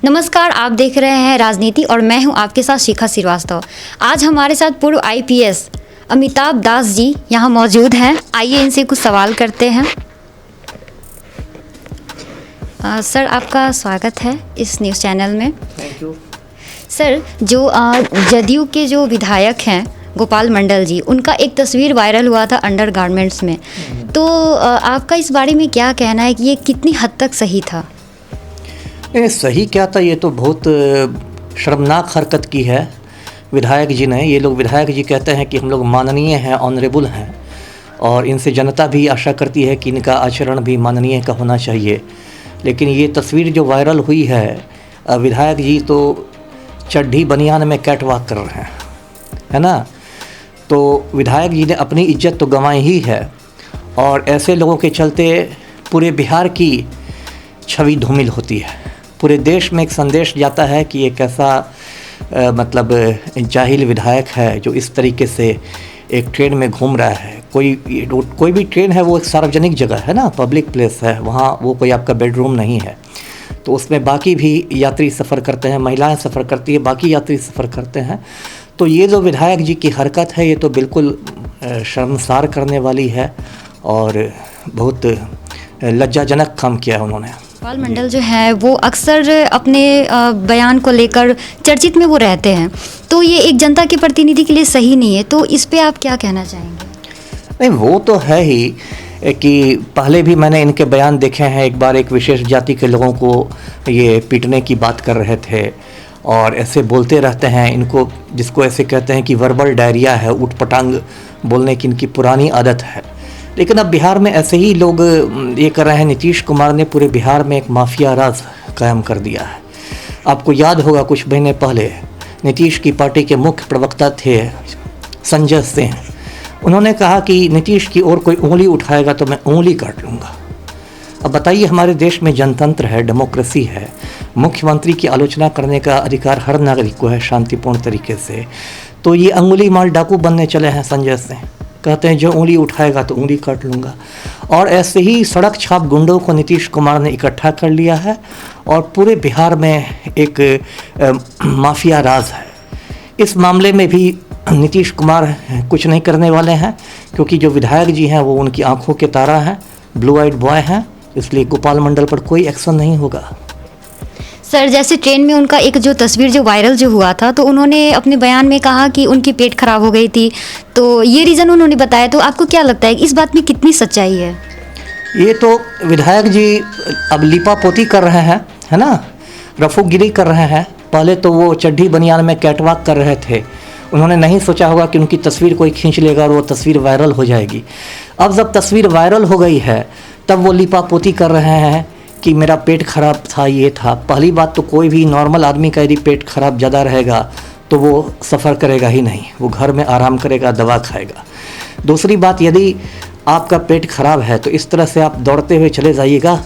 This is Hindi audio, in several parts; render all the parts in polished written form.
नमस्कार, आप देख रहे हैं राजनीति और मैं हूं आपके साथ शिखा श्रीवास्तव। आज हमारे साथ पूर्व आईपीएस अमिताभ दास जी यहाँ मौजूद हैं। आइए इनसे कुछ सवाल करते हैं। सर, आपका स्वागत है इस न्यूज़ चैनल में। Thank you. सर, जो जदयू के जो विधायक हैं गोपाल मंडल जी, उनका एक तस्वीर वायरल हुआ था अंडर गारमेंट्स में, तो आपका इस बारे में क्या कहना है कि ये कितनी हद तक सही था? नहीं, सही क्या था, ये तो बहुत शर्मनाक हरकत की है विधायक जी ने। ये लोग विधायक जी कहते हैं कि हम लोग माननीय हैं, ऑनरेबल हैं, और इनसे जनता भी आशा करती है कि इनका आचरण भी माननीय का होना चाहिए। लेकिन ये तस्वीर जो वायरल हुई है, विधायक जी तो चड्ढी बनियान में कैट वॉक कर रहे हैं, है ना। तो विधायक जी ने अपनी इज्जत तो गंवाई ही है, और ऐसे लोगों के चलते पूरे बिहार की छवि धूमिल होती है। पूरे देश में एक संदेश जाता है कि एक ऐसा मतलब जाहिल विधायक है जो इस तरीके से एक ट्रेन में घूम रहा है। कोई भी ट्रेन है वो एक सार्वजनिक जगह है ना, पब्लिक प्लेस है, वहाँ वो कोई आपका बेडरूम नहीं है। तो उसमें बाकी भी यात्री सफ़र करते हैं, महिलाएं सफ़र करती है, बाकी यात्री सफ़र करते हैं। तो ये जो विधायक जी की हरकत है, ये तो बिल्कुल शर्मसार करने वाली है और बहुत लज्जाजनक काम किया है उन्होंने। गोपाल मंडल जो है वो अक्सर अपने बयान को लेकर चर्चित में वो रहते हैं, तो ये एक जनता के प्रतिनिधि के लिए सही नहीं है। तो इस पे आप क्या कहना चाहेंगे? नहीं, वो तो है ही कि पहले भी मैंने इनके बयान देखे हैं। एक बार एक विशेष जाति के लोगों को ये पीटने की बात कर रहे थे और ऐसे बोलते रहते हैं इनको, जिसको ऐसे कहते हैं कि वर्बल डायरिया है, उटपटांग बोलने की इनकी पुरानी आदत है। लेकिन अब बिहार में ऐसे ही लोग ये कर रहे हैं। नीतीश कुमार ने पूरे बिहार में एक माफिया राज कायम कर दिया है। आपको याद होगा कुछ महीने पहले नीतीश की पार्टी के मुख्य प्रवक्ता थे संजय सिंह। उन्होंने कहा कि नीतीश की ओर कोई उंगली उठाएगा तो मैं उंगली काट लूँगा। अब बताइए, हमारे देश में जनतंत्र है, डेमोक्रेसी है, मुख्यमंत्री की आलोचना करने का अधिकार हर नागरिक को है शांतिपूर्ण तरीके से। तो ये अंगुली माल डाकू बनने चले हैं संजय सिंह। कहते हैं जो उंगली उठाएगा तो उंगली काट लूँगा। और ऐसे ही सड़क छाप गुंडों को नीतीश कुमार ने इकट्ठा कर लिया है और पूरे बिहार में एक माफिया राज है। इस मामले में भी नीतीश कुमार कुछ नहीं करने वाले हैं, क्योंकि जो विधायक जी हैं वो उनकी आंखों के तारा हैं, ब्लू आइड बॉय हैं। इसलिए गोपाल मंडल पर कोई एक्शन नहीं होगा। सर, जैसे ट्रेन में उनका एक जो तस्वीर जो वायरल जो हुआ था, तो उन्होंने अपने बयान में कहा कि उनकी पेट खराब हो गई थी, तो ये रीज़न उन्होंने बताया। तो आपको क्या लगता है इस बात में कितनी सच्चाई है? ये तो विधायक जी अब लिपापोती कर रहे हैं, है ना, रफूगिरी कर रहे हैं। पहले तो वो चड्ढी बनियान में कैटवॉक कर रहे थे। उन्होंने नहीं सोचा होगा कि उनकी तस्वीर कोई खींच लेगा और वो तस्वीर वायरल हो जाएगी। अब जब तस्वीर वायरल हो गई है तब वो लिपापोती कर रहे हैं कि मेरा पेट खराब था, ये था। पहली बात तो कोई भी नॉर्मल आदमी का यदि पेट खराब ज़्यादा रहेगा तो वो सफ़र करेगा ही नहीं, वो घर में आराम करेगा, दवा खाएगा। दूसरी बात, यदि आपका पेट खराब है तो इस तरह से आप दौड़ते हुए चले जाइएगा।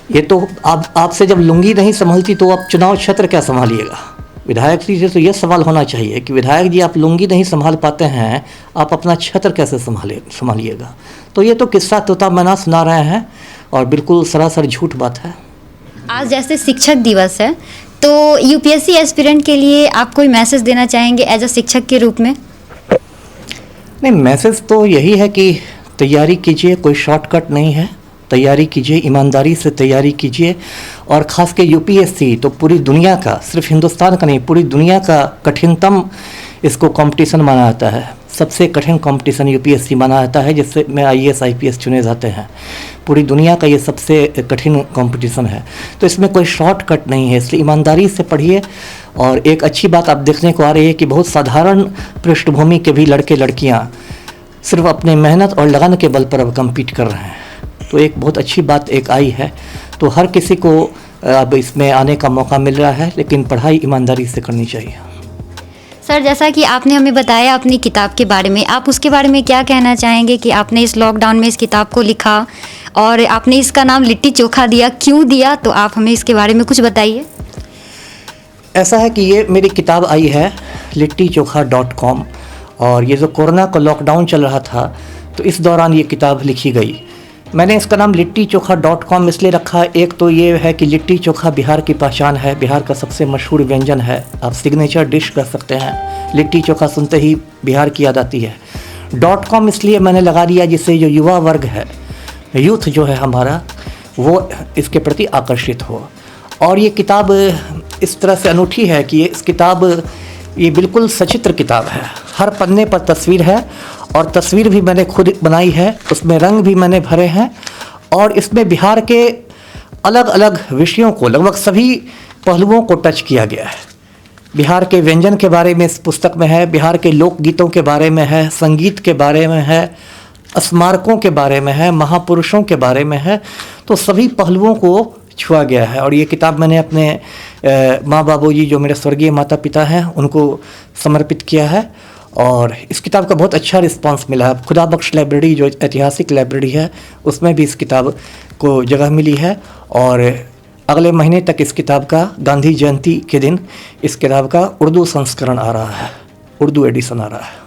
ये तो आपसे जब लुंगी नहीं संभलती तो आप चुनाव क्षेत्र क्या संभालिएगा? विधायक जी से तो ये सवाल होना चाहिए कि विधायक जी आप लुंगी नहीं संभाल पाते हैं, आप अपना क्षेत्र कैसे संभालिएगा? तो ये तो किस्सा तोता मैना सुना रहे हैं और बिल्कुल सरासर झूठ बात है। आज जैसे शिक्षक दिवस है, तो यूपीएससी एस्पिरेंट के लिए आप कोई मैसेज देना चाहेंगे एज अ शिक्षक के रूप में? नहीं, मैसेज तो यही है कि तैयारी कीजिए, कोई शॉर्टकट नहीं है। तैयारी कीजिए, ईमानदारी से तैयारी कीजिए। और ख़ास के यूपीएससी तो पूरी दुनिया का, सिर्फ हिंदुस्तान का नहीं, पूरी दुनिया का कठिनतम इसको कंपटीशन माना जाता है। सबसे कठिन कंपटीशन यूपीएससी माना जाता है, जिससे में आईएएस आईपीएस चुने जाते हैं। पूरी दुनिया का ये सबसे कठिन कंपटीशन है, तो इसमें कोई शॉर्टकट नहीं है। इसलिए ईमानदारी से पढ़िए। और एक अच्छी बात आप देखने को आ रही है कि बहुत साधारण पृष्ठभूमि के भी लड़के लड़कियाँ सिर्फ अपने मेहनत और लगन के बल पर अब कम्पीट कर रहे हैं। तो एक बहुत अच्छी बात एक आई है। तो हर किसी को अब इसमें आने का मौका मिल रहा है, लेकिन पढ़ाई ईमानदारी से करनी चाहिए। सर, जैसा कि आपने हमें बताया अपनी किताब के बारे में, आप उसके बारे में क्या कहना चाहेंगे कि आपने इस लॉकडाउन में इस किताब को लिखा और आपने इसका नाम लिट्टी चोखा दिया, क्यों दिया? तो आप हमें इसके बारे में कुछ बताइए। ऐसा है कि ये मेरी किताब आई है littichokha.com, और ये जो कोरोना का लॉकडाउन चल रहा था तो इस दौरान ये किताब लिखी गई। मैंने इसका नाम litti-chokha.com इसलिए रखा, एक तो ये है कि लिट्टी चोखा बिहार की पहचान है, बिहार का सबसे मशहूर व्यंजन है, आप सिग्नेचर डिश कह सकते हैं। लिट्टी चोखा सुनते ही बिहार की याद आती है। .com इसलिए मैंने लगा दिया जिससे जो युवा वर्ग है, यूथ जो है हमारा, वो इसके प्रति आकर्षित हो। और ये किताब इस तरह से अनूठी है कि ये बिल्कुल सचित्र किताब है। हर पन्ने पर तस्वीर है और तस्वीर भी मैंने खुद बनाई है, उसमें रंग भी मैंने भरे हैं और इसमें बिहार के अलग अलग विषयों को, लगभग सभी पहलुओं को टच किया गया है। बिहार के व्यंजन के बारे में इस पुस्तक में है, बिहार के लोकगीतों के बारे में है, संगीत के बारे में है, स्मारकों के बारे में है, महापुरुषों के बारे में है। तो सभी पहलुओं को छुआ गया है और ये किताब मैंने अपने माँ बाबूजी जो मेरे स्वर्गीय माता पिता हैं उनको समर्पित किया है और इस किताब का बहुत अच्छा रिस्पांस मिला है। खुदा बख्श लाइब्रेरी जो ऐतिहासिक लाइब्रेरी है उसमें भी इस किताब को जगह मिली है और अगले महीने तक इस किताब का, गांधी जयंती के दिन इस किताब का उर्दू संस्करण आ रहा है, उर्दू एडिशन आ रहा है।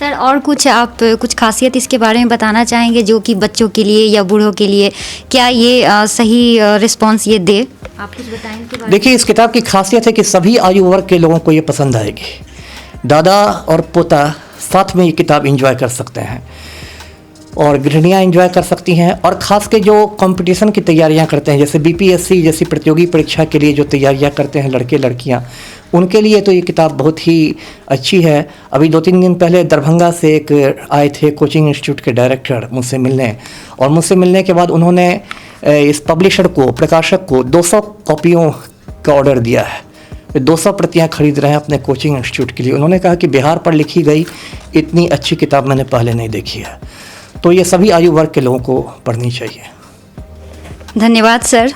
सर और आप कुछ खासियत इसके बारे में बताना चाहेंगे जो कि बच्चों के लिए या बूढ़ों के लिए, क्या ये सही रिस्पांस ये दे? आप कुछ बताएं इसके बारे में। देखिए, इस किताब की खासियत है कि सभी आयु वर्ग के लोगों को ये पसंद आएगी। दादा और पोता साथ में ये किताब एंजॉय कर सकते हैं और गृहिणियाँ एंजॉय कर सकती हैं और ख़ास के जो कंपटीशन की तैयारियां करते हैं, जैसे बीपीएससी जैसी प्रतियोगी परीक्षा के लिए जो तैयारियां करते हैं लड़के लड़कियां, उनके लिए तो ये किताब बहुत ही अच्छी है। अभी 2-3 दिन पहले दरभंगा से एक आए थे कोचिंग इंस्टीट्यूट के डायरेक्टर मुझसे मिलने, और मुझसे मिलने के बाद उन्होंने इस पब्लिशर को, प्रकाशक को 200 कॉपियों का ऑर्डर दिया है। 200 प्रतियां खरीद रहे हैं अपने कोचिंग इंस्टीट्यूट के लिए। उन्होंने कहा कि बिहार पर लिखी गई इतनी अच्छी किताब मैंने पहले नहीं देखी है। तो ये सभी आयु वर्ग के लोगों को पढ़नी चाहिए। धन्यवाद सर।